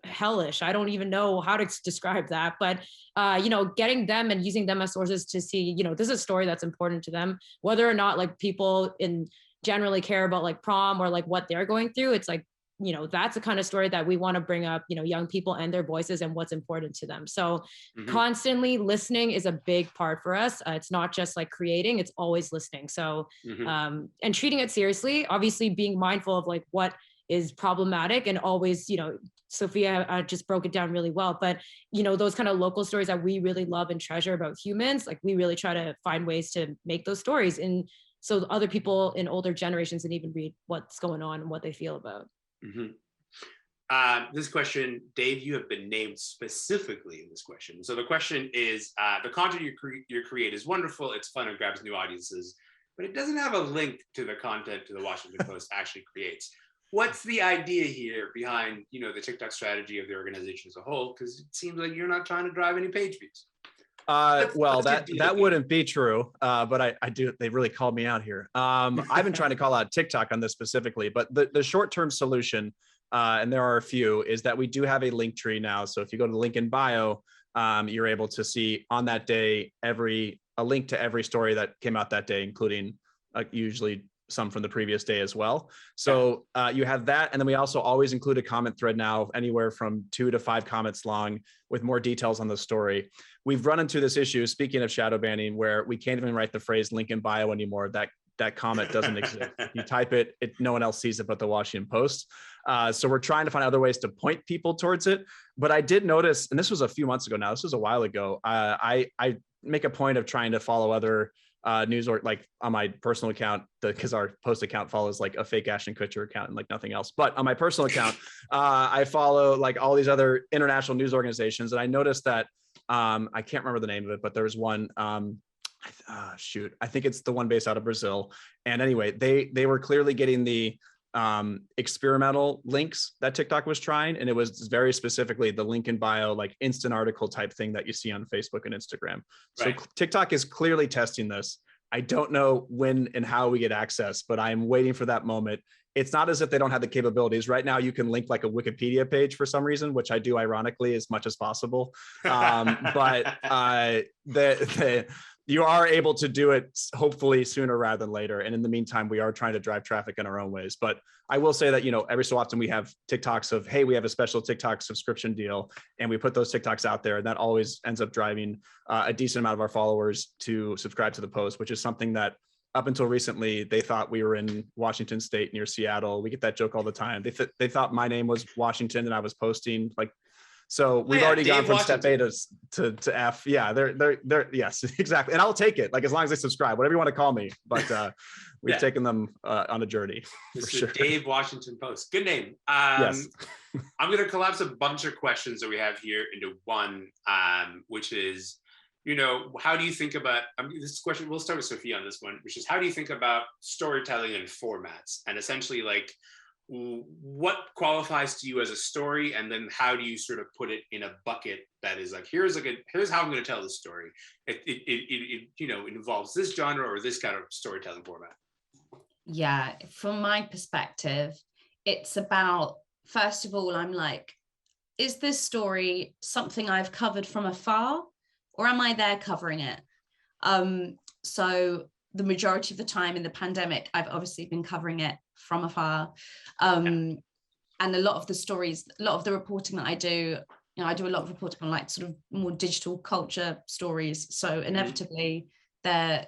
hellish. I don't even know how to describe that, but you know, getting them and using them as sources to see, you know, this is a story that's important to them, whether or not like people in generally care about like prom or like what they're going through. It's like, you know, that's the kind of story that we want to bring up, you know, young people and their voices and what's important to them. So constantly listening is a big part for us. It's not just like creating, it's always listening. So and treating it seriously, obviously being mindful of like what is problematic, and always, you know, Sophia just broke it down really well, but you know, those kind of local stories that we really love and treasure about humans, like we really try to find ways to make those stories, and so other people in older generations can even read what's going on and what they feel about. This question, Dave, you have been named specifically in this question. So the question is, the content you create is wonderful, it's fun and grabs new audiences, but it doesn't have a link to the content to the Washington Post actually creates. What's the idea here behind, you know, the TikTok strategy of the organization as a whole? Because it seems like you're not trying to drive any page views. Well, that wouldn't be true, but I do. They really called me out here. I've been trying to call out TikTok on this specifically, but the short-term solution, and there are a few, is that we do have a link tree now. So if you go to the link in bio, you're able to see on that day a link to every story that came out that day, including usually some from the previous day as well. So you have that. And then we also always include a comment thread now, anywhere from 2 to 5 comments long with more details on the story. We've run into this issue, speaking of shadow banning, where we can't even write the phrase link in bio anymore. That comment doesn't exist. You type it, no one else sees it but the Washington Post. So we're trying to find other ways to point people towards it. But I did notice, and this was a few months ago now, this was a while ago, I make a point of trying to follow other news, or like on my personal account, because our post account follows like a fake Ashton Kutcher account and like nothing else. But on my personal account, I follow like all these other international news organizations. And I noticed that I can't remember the name of it, but there was one, I think it's the one based out of Brazil. And anyway, they were clearly getting the experimental links that TikTok was trying, and it was very specifically the link in bio, like instant article type thing that you see on Facebook and Instagram. So TikTok is clearly testing this. I don't know when and how we get access, but I'm waiting for that moment. It's not as if they don't have the capabilities. Right now, you can link like a Wikipedia page for some reason, which I do ironically as much as possible. But you are able to do it hopefully sooner rather than later. And in the meantime, we are trying to drive traffic in our own ways. But I will say that, you know, every so often we have TikToks of, hey, we have a special TikTok subscription deal, and we put those TikToks out there, and that always ends up driving a decent amount of our followers to subscribe to the post, which is something that up until recently, they thought we were in Washington State near Seattle. We get that joke all the time. They thought my name was Washington and I was posting like, so we've already gone from Washington. Step A to F. Yeah, they're yes, exactly. And I'll take it, like as long as they subscribe, whatever you want to call me. But we've taken them on a journey. For sure. Dave Washington Post. Good name. Yes. I'm going to collapse a bunch of questions that we have here into one, which is, you know, how do you think about, this question, we'll start with Sophia on this one, which is how do you think about storytelling and formats? And essentially like, what qualifies to you as a story, and then how do you sort of put it in a bucket that is like, here's how I'm going to tell this story. It you know, it involves this genre or this kind of storytelling format. Yeah, from my perspective, it's about, first of all, I'm like, is this story something I've covered from afar, or am I there covering it? So the majority of the time in the pandemic, I've obviously been covering it from afar. And a lot of the stories, a lot of the reporting that I do, you know, I do a lot of reporting on like sort of more digital culture stories. So inevitably they're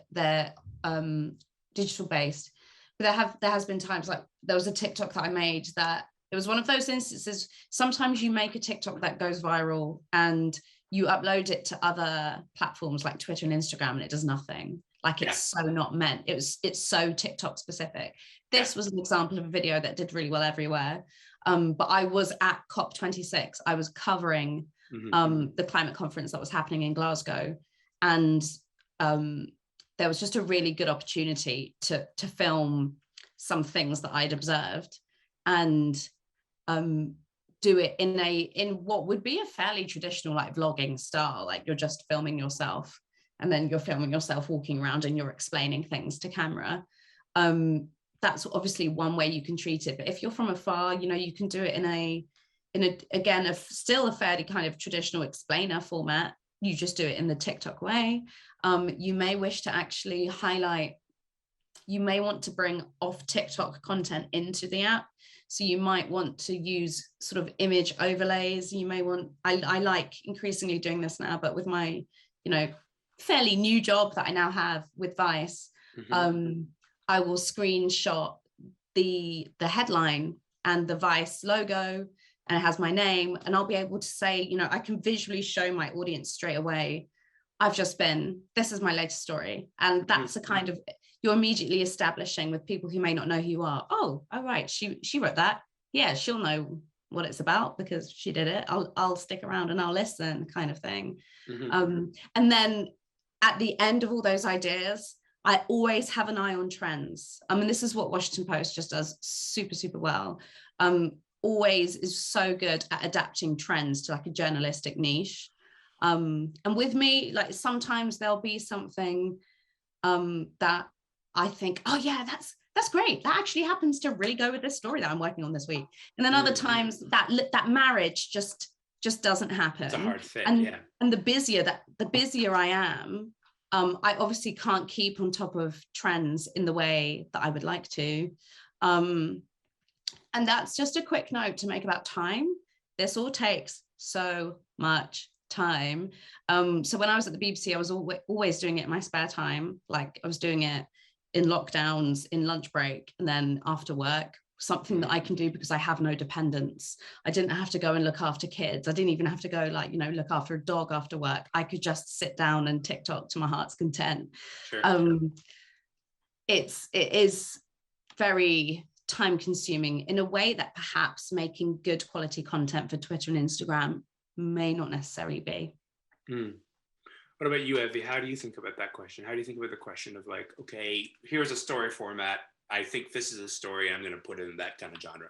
digital based. But there has been times, like there was a TikTok that I made that it was one of those instances. Sometimes you make a TikTok that goes viral and you upload it to other platforms like Twitter and Instagram and it does nothing. Like it's so not meant. It's so TikTok specific. This was an example of a video that did really well everywhere. But I was at COP26. I was covering the climate conference that was happening in Glasgow. And there was just a really good opportunity to film some things that I'd observed and do it in what would be a fairly traditional like vlogging style. Like you're just filming yourself and then you're filming yourself walking around and you're explaining things to camera. That's obviously one way you can treat it. But if you're from afar, you know, you can do it in a again, still a fairly kind of traditional explainer format. You just do it in the TikTok way. You may wish to actually highlight, you may want to bring off TikTok content into the app. So you might want to use sort of image overlays. You may want, I like increasingly doing this now, but with my, you know, fairly new job that I now have with Vice, I will screenshot the headline and the Vice logo, and it has my name, and I'll be able to say, you know, I can visually show my audience straight away, this is my latest story. And that's a kind of, you're immediately establishing with people who may not know who you are. Oh, right, she wrote that. Yeah, she'll know what it's about because she did it. I'll stick around and I'll listen, kind of thing. And then at the end of all those ideas, I always have an eye on trends. I mean, this is what Washington Post just does super, super well. Always is so good at adapting trends to like a journalistic niche. And with me, like sometimes there'll be something that I think, oh yeah, that's great. That actually happens to really go with this story that I'm working on this week. And then other times that marriage just doesn't happen. It's a hard fit, and the busier I am, I obviously can't keep on top of trends in the way that I would like to. And that's just a quick note to make about time. This all takes so much time. So when I was at the BBC, I was always doing it in my spare time. Like I was doing it in lockdowns, in lunch break, and then after work, something that I can do because I have no dependents. I didn't have to go and look after kids. I didn't even have to go like, you know, look after a dog after work. I could just sit down and TikTok to my heart's content. It is very time consuming in a way that perhaps making good quality content for Twitter and Instagram may not necessarily be. What about you, Evie? How do you think about that question? How do you think about the question of like, okay, here's a story format. I think this is a story. I'm going to put it in that kind of genre.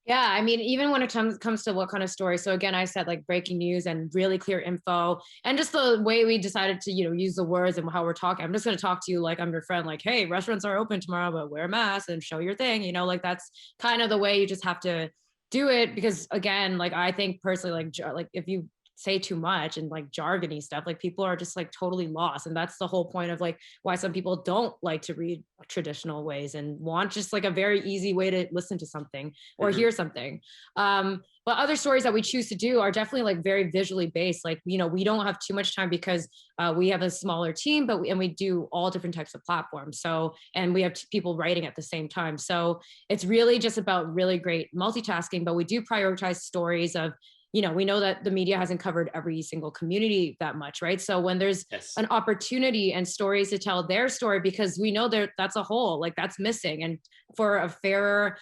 Yeah, I mean, even when it comes to what kind of story. So again, I said like breaking news and really clear info, and just the way we decided to, you know, use the words and how we're talking. I'm just going to talk to you like I'm your friend, like, hey, restaurants are open tomorrow, but wear a mask and show your thing, you know, like that's kind of the way you just have to do it. Because again, like I think personally, like if you say too much and like jargony stuff, like people are just like totally lost. And that's the whole point of like why some people don't like to read traditional ways and want just like a very easy way to listen to something or hear something. But other stories that we choose to do are definitely like very visually based. Like, you know, we don't have too much time because we have a smaller team, but we do all different types of platforms. So, and we have people writing at the same time. So it's really just about really great multitasking, but we do prioritize stories of, you know, we know that the media hasn't covered every single community that much, right? So when there's an opportunity and stories to tell their story, because we know that's a hole, like that's missing. And for a fairer,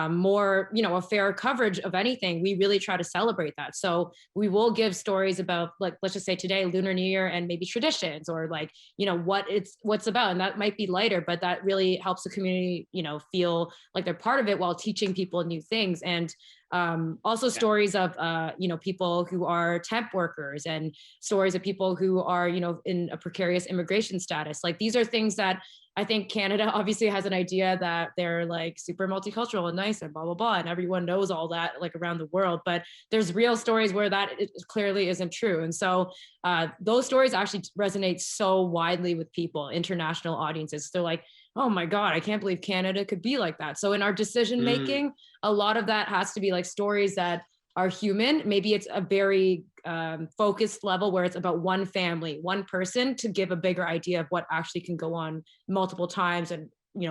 more, you know, a fair coverage of anything, we really try to celebrate that. So we will give stories about, like, let's just say today, Lunar New Year and maybe traditions, or like, you know, what's about, and that might be lighter, but that really helps the community, you know, feel like they're part of it while teaching people new things. And also stories of, you know, people who are temp workers and stories of people who are, you know, in a precarious immigration status. Like these are things that I think Canada obviously has an idea that they're like super multicultural and nice and blah, blah, blah. And everyone knows all that like around the world, but there's real stories where that clearly isn't true. And so those stories actually resonate so widely with people, international audiences. They're like, oh my God, I can't believe Canada could be like that. So in our decision making, a lot of that has to be like stories that are human. Maybe it's a very focused level where it's about one family, one person, to give a bigger idea of what actually can go on multiple times and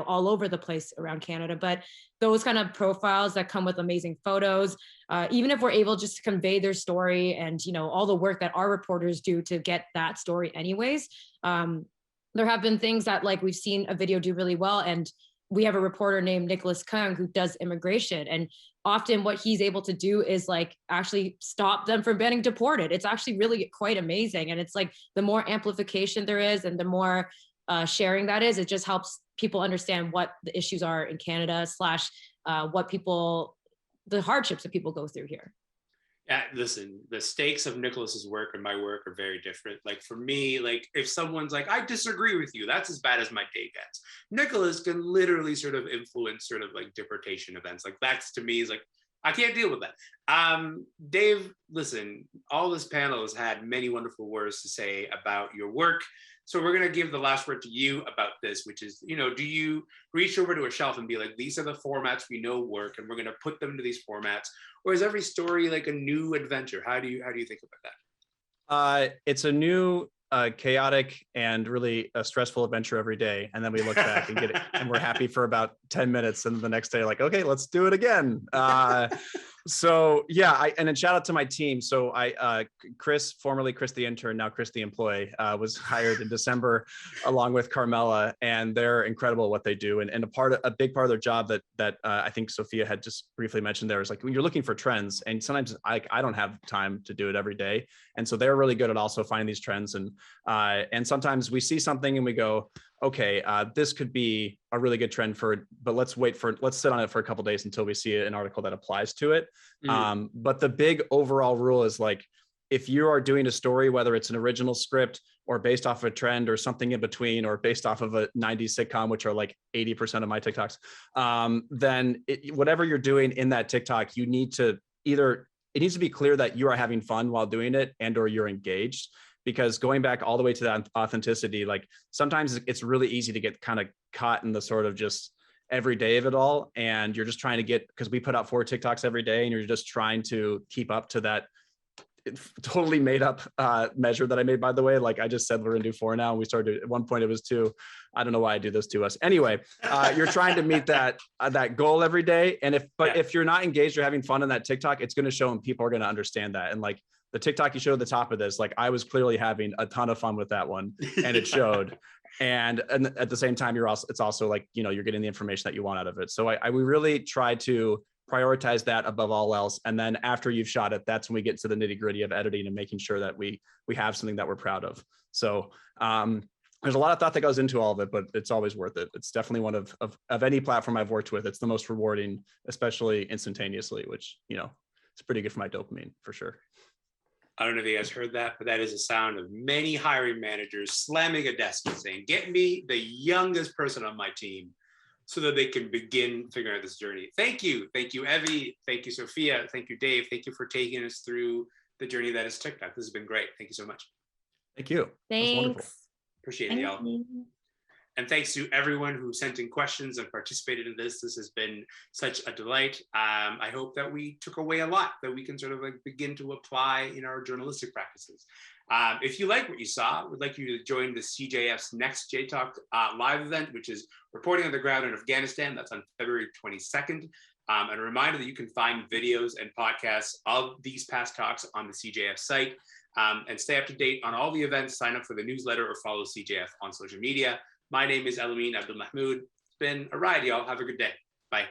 all over the place around Canada. But those kind of profiles that come with amazing photos, even if we're able just to convey their story and, all the work that our reporters do to get that story anyways, there have been things that like we've seen a video do really well. And we have a reporter named Nicholas Kung who does immigration. And often what he's able to do is like actually stop them from getting deported. It's actually really quite amazing. And it's like the more amplification there is and the more sharing that is, it just helps people understand what the issues are in Canada / the hardships that people go through here. Yeah, listen, the stakes of Nicholas's work and my work are very different. Like for me, like if someone's like, I disagree with you, that's as bad as my day gets. Nicholas can literally sort of influence sort of like deportation events. Like that's to me is like, I can't deal with that. Dave, listen, all this panel has had many wonderful words to say about your work. So we're going to give the last word to you about this, which is, do you reach over to a shelf and be like, these are the formats we know work and we're going to put them into these formats? Or is every story like a new adventure? How do you think about that? It's a new, chaotic and really a stressful adventure every day. And then we look back and get it and we're happy for about 10 minutes. And the next day, like, okay, let's do it again. So yeah, and then shout out to my team. So Chris, formerly Chris the intern, now Chris the employee, was hired in December along with Carmela, and they're incredible at what they do. And a big part of their job that I think Sophia had just briefly mentioned there is like when you're looking for trends, and sometimes I don't have time to do it every day. And so they're really good at also finding these trends. And sometimes we see something and we go, okay, this could be a really good trend but let's sit on it for a couple of days until we see an article that applies to it. But the big overall rule is like, if you are doing a story, whether it's an original script or based off of a trend or something in between, or based off of a 90s sitcom, which are like 80% of my TikToks, then whatever you're doing in that TikTok, it needs to be clear that you are having fun while doing it or you're engaged. Because going back all the way to that authenticity, like sometimes it's really easy to get kind of caught in the sort of just every day of it all. And you're just trying to because we put out 4 TikToks every day and you're just trying to keep up to that totally made up measure that I made, by the way. Like I just said, we're gonna do 4 now. And we started at one point, it was 2. I don't know why I do this to us. Anyway, you're trying to meet that goal every day. And if you're not engaged or having fun in that TikTok, it's going to show and people are going to understand that. And like, the TikTok you showed at the top of this, like I was clearly having a ton of fun with that one and it showed. and at the same time, it's also like, you're getting the information that you want out of it. So we really try to prioritize that above all else. And then after you've shot it, that's when we get to the nitty gritty of editing and making sure that we have something that we're proud of. So there's a lot of thought that goes into all of it, but it's always worth it. It's definitely one of any platform I've worked with. It's the most rewarding, especially instantaneously, which, it's pretty good for my dopamine for sure. I don't know if you guys heard that, but that is the sound of many hiring managers slamming a desk and saying, get me the youngest person on my team so that they can begin figuring out this journey. Thank you. Thank you, Evie. Thank you, Sophia. Thank you, Dave. Thank you for taking us through the journey that is TikTok. This has been great. Thank you so much. Thank you. Thanks. Appreciate it, y'all. And thanks to everyone who sent in questions and participated in this. This has been such a delight. I hope that we took away a lot that we can sort of like begin to apply in our journalistic practices. If you like what you saw, we'd like you to join the CJF's next JTalk live event, which is Reporting on the Ground in Afghanistan. That's on February 22nd. And a reminder that you can find videos and podcasts of these past talks on the CJF site. And stay up to date on all the events. Sign up for the newsletter or follow CJF on social media. My name is Elamin Abdelmahmoud. It's been a ride, y'all. Have a good day. Bye.